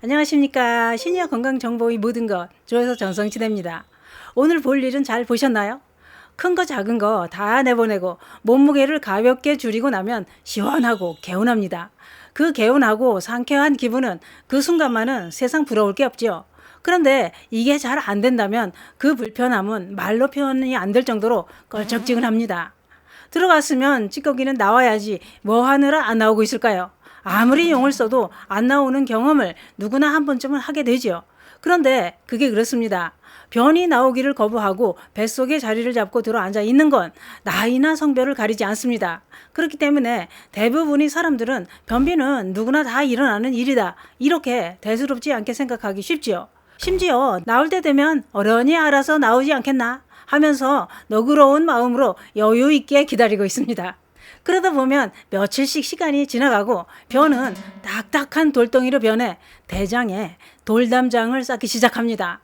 안녕하십니까. 시니어 건강 정보의 모든 것 조여서 전성치대입니다. 오늘 볼 일은 잘 보셨나요? 큰 거 작은 거 다 내보내고 몸무게를 가볍게 줄이고 나면 시원하고 개운합니다. 그 개운하고 상쾌한 기분은 그 순간만은 세상 부러울 게 없지요. 그런데 이게 잘 안 된다면 그 불편함은 말로 표현이 안 될 정도로 껄쩍지근합니다. 들어갔으면 찌꺼기는 나와야지 뭐 하느라 안 나오고 있을까요? 아무리 용을 써도 안 나오는 경험을 누구나 한 번쯤은 하게 되죠. 그런데 그게 그렇습니다. 변이 나오기를 거부하고 뱃속에 자리를 잡고 들어앉아 있는 건 나이나 성별을 가리지 않습니다. 그렇기 때문에 대부분의 사람들은 변비는 누구나 다 일어나는 일이다. 이렇게 대수롭지 않게 생각하기 쉽지요. 심지어 나올 때 되면 어련히 알아서 나오지 않겠나 하면서 너그러운 마음으로 여유 있게 기다리고 있습니다. 그러다 보면 며칠씩 시간이 지나가고 변은 딱딱한 돌덩이로 변해 대장에 돌담장을 쌓기 시작합니다.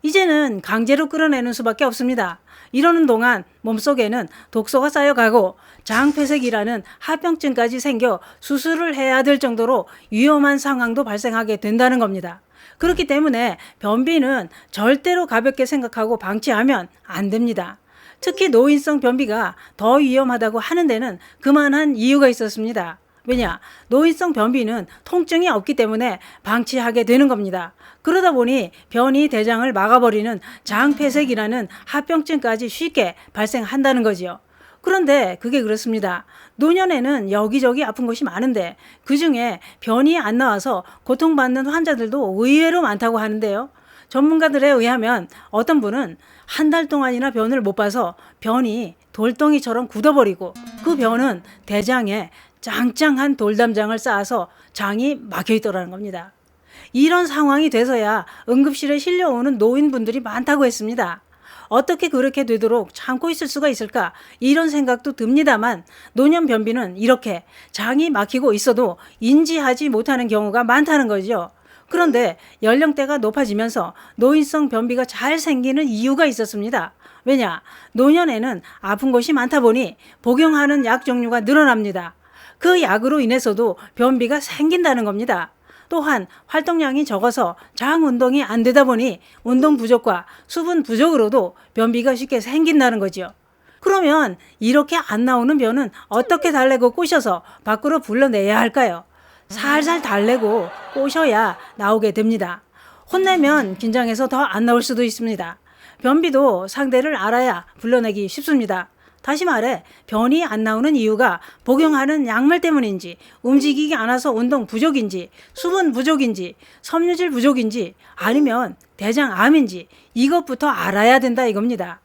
이제는 강제로 끌어내는 수밖에 없습니다. 이러는 동안 몸속에는 독소가 쌓여가고 장폐색이라는 합병증까지 생겨 수술을 해야 될 정도로 위험한 상황도 발생하게 된다는 겁니다. 그렇기 때문에 변비는 절대로 가볍게 생각하고 방치하면 안 됩니다. 특히 노인성 변비가 더 위험하다고 하는 데는 그만한 이유가 있었습니다. 왜냐? 노인성 변비는 통증이 없기 때문에 방치하게 되는 겁니다. 그러다 보니 변이 대장을 막아버리는 장폐색이라는 합병증까지 쉽게 발생한다는 거지요. 그런데 그게 그렇습니다. 노년에는 여기저기 아픈 곳이 많은데 그중에 변이 안 나와서 고통받는 환자들도 의외로 많다고 하는데요. 전문가들에 의하면 어떤 분은 한 달 동안이나 변을 못 봐서 변이 돌덩이처럼 굳어버리고 그 변은 대장에 짱짱한 돌담장을 쌓아서 장이 막혀있더라는 겁니다. 이런 상황이 돼서야 응급실에 실려오는 노인분들이 많다고 했습니다. 어떻게 그렇게 되도록 참고 있을 수가 있을까? 이런 생각도 듭니다만 노년 변비는 이렇게 장이 막히고 있어도 인지하지 못하는 경우가 많다는 거죠. 그런데 연령대가 높아지면서 노인성 변비가 잘 생기는 이유가 있었습니다. 왜냐? 노년에는 아픈 곳이 많다 보니 복용하는 약 종류가 늘어납니다. 그 약으로 인해서도 변비가 생긴다는 겁니다. 또한 활동량이 적어서 장 운동이 안 되다 보니 운동 부족과 수분 부족으로도 변비가 쉽게 생긴다는 거죠. 그러면 이렇게 안 나오는 변은 어떻게 달래고 꼬셔서 밖으로 불러내야 할까요? 살살 달래고 꼬셔야 나오게 됩니다. 혼내면 긴장해서 더 안 나올 수도 있습니다. 변비도 상대를 알아야 불러내기 쉽습니다. 다시 말해 변이 안 나오는 이유가 복용하는 약물 때문인지 움직이기 않아서 운동 부족인지 수분 부족인지 섬유질 부족인지 아니면 대장암인지 이것부터 알아야 된다 이겁니다.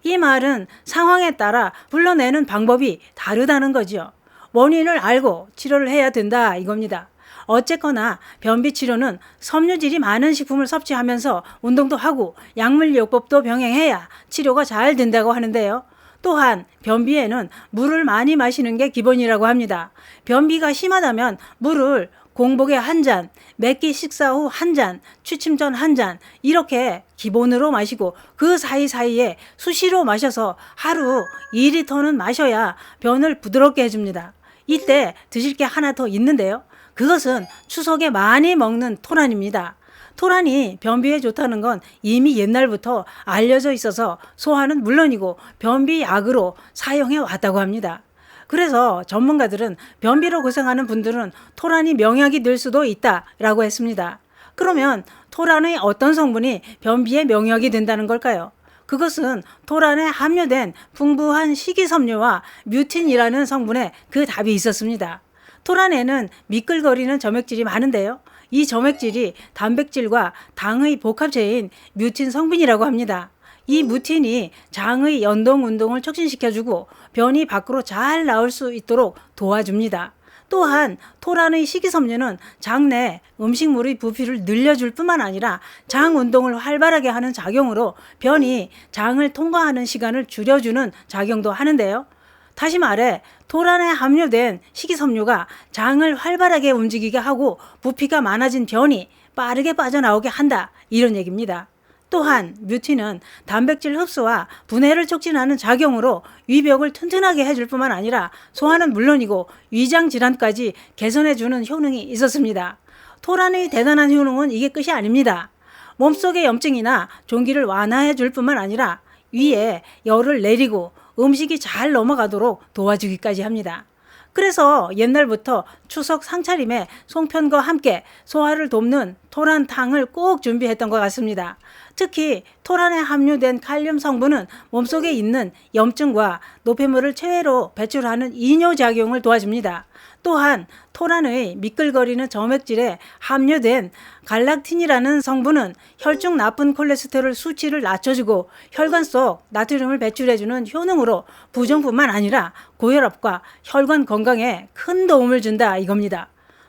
이 말은 상황에 따라 불러내는 방법이 다르다는 거죠. 원인을 알고 치료를 해야 된다 이겁니다. 어쨌거나 변비 치료는 섬유질이 많은 식품을 섭취하면서 운동도 하고 약물요법도 병행해야 치료가 잘 된다고 하는데요. 또한 변비에는 물을 많이 마시는 게 기본이라고 합니다. 변비가 심하다면 물을 공복에 한 잔, 몇 끼 식사 후 한 잔, 취침 전 한 잔 이렇게 기본으로 마시고 그 사이사이에 수시로 마셔서 하루 2리터는 마셔야 변을 부드럽게 해줍니다. 이때 드실 게 하나 더 있는데요. 그것은 추석에 많이 먹는 토란입니다. 토란이 변비에 좋다는 건 이미 옛날부터 알려져 있어서 소화는 물론이고 변비 약으로 사용해 왔다고 합니다. 그래서 전문가들은 변비로 고생하는 분들은 토란이 명약이 될 수도 있다라고 했습니다. 그러면 토란의 어떤 성분이 변비에 명약이 된다는 걸까요? 그것은 토란에 함유된 풍부한 식이섬유와 뮤틴이라는 성분에 그 답이 있었습니다. 토란에는 미끌거리는 점액질이 많은데요. 이 점액질이 단백질과 당의 복합체인 뮤틴 성분이라고 합니다. 이 뮤틴이 장의 연동 운동을 촉진시켜주고 변이 밖으로 잘 나올 수 있도록 도와줍니다. 또한 토란의 식이섬유는 장내 음식물의 부피를 늘려줄 뿐만 아니라 장 운동을 활발하게 하는 작용으로 변이 장을 통과하는 시간을 줄여주는 작용도 하는데요. 다시 말해 토란에 함유된 식이섬유가 장을 활발하게 움직이게 하고 부피가 많아진 변이 빠르게 빠져나오게 한다 이런 얘기입니다. 또한 뮤틴은 단백질 흡수와 분해를 촉진하는 작용으로 위벽을 튼튼하게 해줄 뿐만 아니라 소화는 물론이고 위장 질환까지 개선해주는 효능이 있었습니다. 토란의 대단한 효능은 이게 끝이 아닙니다. 몸속의 염증이나 종기를 완화해 줄 뿐만 아니라 위에 열을 내리고 음식이 잘 넘어가도록 도와주기까지 합니다. 그래서 옛날부터 추석 상차림에 송편과 함께 소화를 돕는 토란탕을 꼭 준비했던 것 같습니다. 특히 토란에 함유된 칼륨 성분은 몸속에 있는 염증과 노폐물을 체외로 배출하는 이뇨작용을 도와줍니다. 또한 토란의 미끌거리는 점액질에 함유된 갈락틴이라는 성분은 혈중 나쁜 콜레스테롤 수치를 낮춰주고 혈관 속 나트륨을 배출해주는 효능으로 부종뿐만 아니라 고혈압과 혈관 건강에 큰 도움을 준다 이겁니다.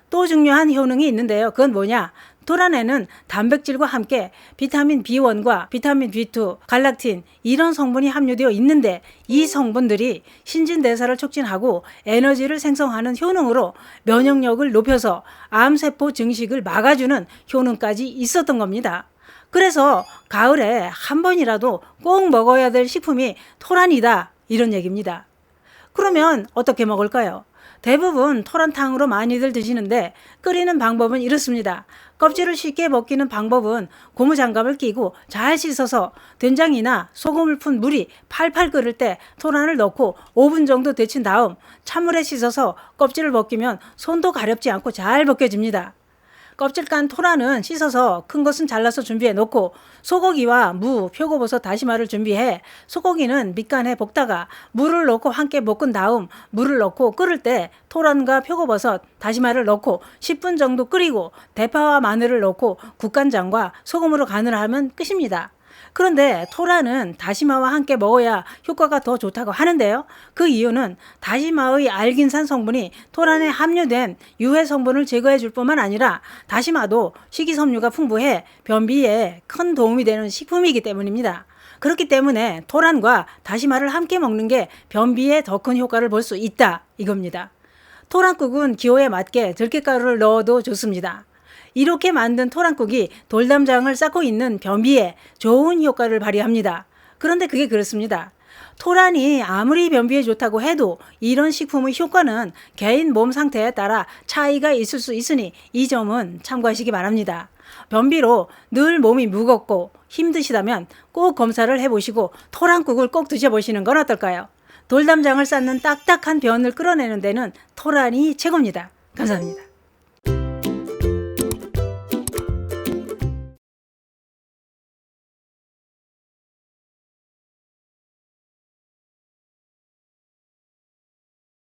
또 중요한 효능이 있는데요. 그건 뭐냐? 토란에는 단백질과 함께 비타민 B1과 비타민 B2, 갈락틴 이런 성분이 함유되어 있는데 이 성분들이 신진대사를 촉진하고 에너지를 생성하는 효능으로 면역력을 높여서 암세포 증식을 막아주는 효능까지 있었던 겁니다. 그래서 가을에 한 번이라도 꼭 먹어야 될 식품이 토란이다 이런 얘기입니다. 그러면 어떻게 먹을까요? 대부분 토란탕으로 많이들 드시는데 끓이는 방법은 이렇습니다. 껍질을 쉽게 벗기는 방법은 고무장갑을 끼고 잘 씻어서 된장이나 소금을 푼 물이 팔팔 끓을 때 토란을 넣고 5분 정도 데친 다음 찬물에 씻어서 껍질을 벗기면 손도 가렵지 않고 잘 벗겨집니다. 껍질 깐 토란은 씻어서 큰 것은 잘라서 준비해 놓고 소고기와 무, 표고버섯, 다시마를 준비해 소고기는 밑간에 볶다가 무를 넣고 함께 볶은 다음 물을 넣고 끓을 때 토란과 표고버섯, 다시마를 넣고 10분 정도 끓이고 대파와 마늘을 넣고 국간장과 소금으로 간을 하면 끝입니다. 그런데 토란은 다시마와 함께 먹어야 효과가 더 좋다고 하는데요. 그 이유는 다시마의 알긴산 성분이 토란에 함유된 유해 성분을 제거해 줄 뿐만 아니라 다시마도 식이섬유가 풍부해 변비에 큰 도움이 되는 식품이기 때문입니다. 그렇기 때문에 토란과 다시마를 함께 먹는 게 변비에 더 큰 효과를 볼 수 있다 이겁니다. 토란국은 기호에 맞게 들깨가루를 넣어도 좋습니다. 이렇게 만든 토란국이 돌담장을 쌓고 있는 변비에 좋은 효과를 발휘합니다. 그런데 그게 그렇습니다. 토란이 아무리 변비에 좋다고 해도 이런 식품의 효과는 개인 몸 상태에 따라 차이가 있을 수 있으니 이 점은 참고하시기 바랍니다. 변비로 늘 몸이 무겁고 힘드시다면 꼭 검사를 해보시고 토란국을 꼭 드셔보시는 건 어떨까요? 돌담장을 쌓는 딱딱한 변을 끌어내는 데는 토란이 최고입니다. 감사합니다.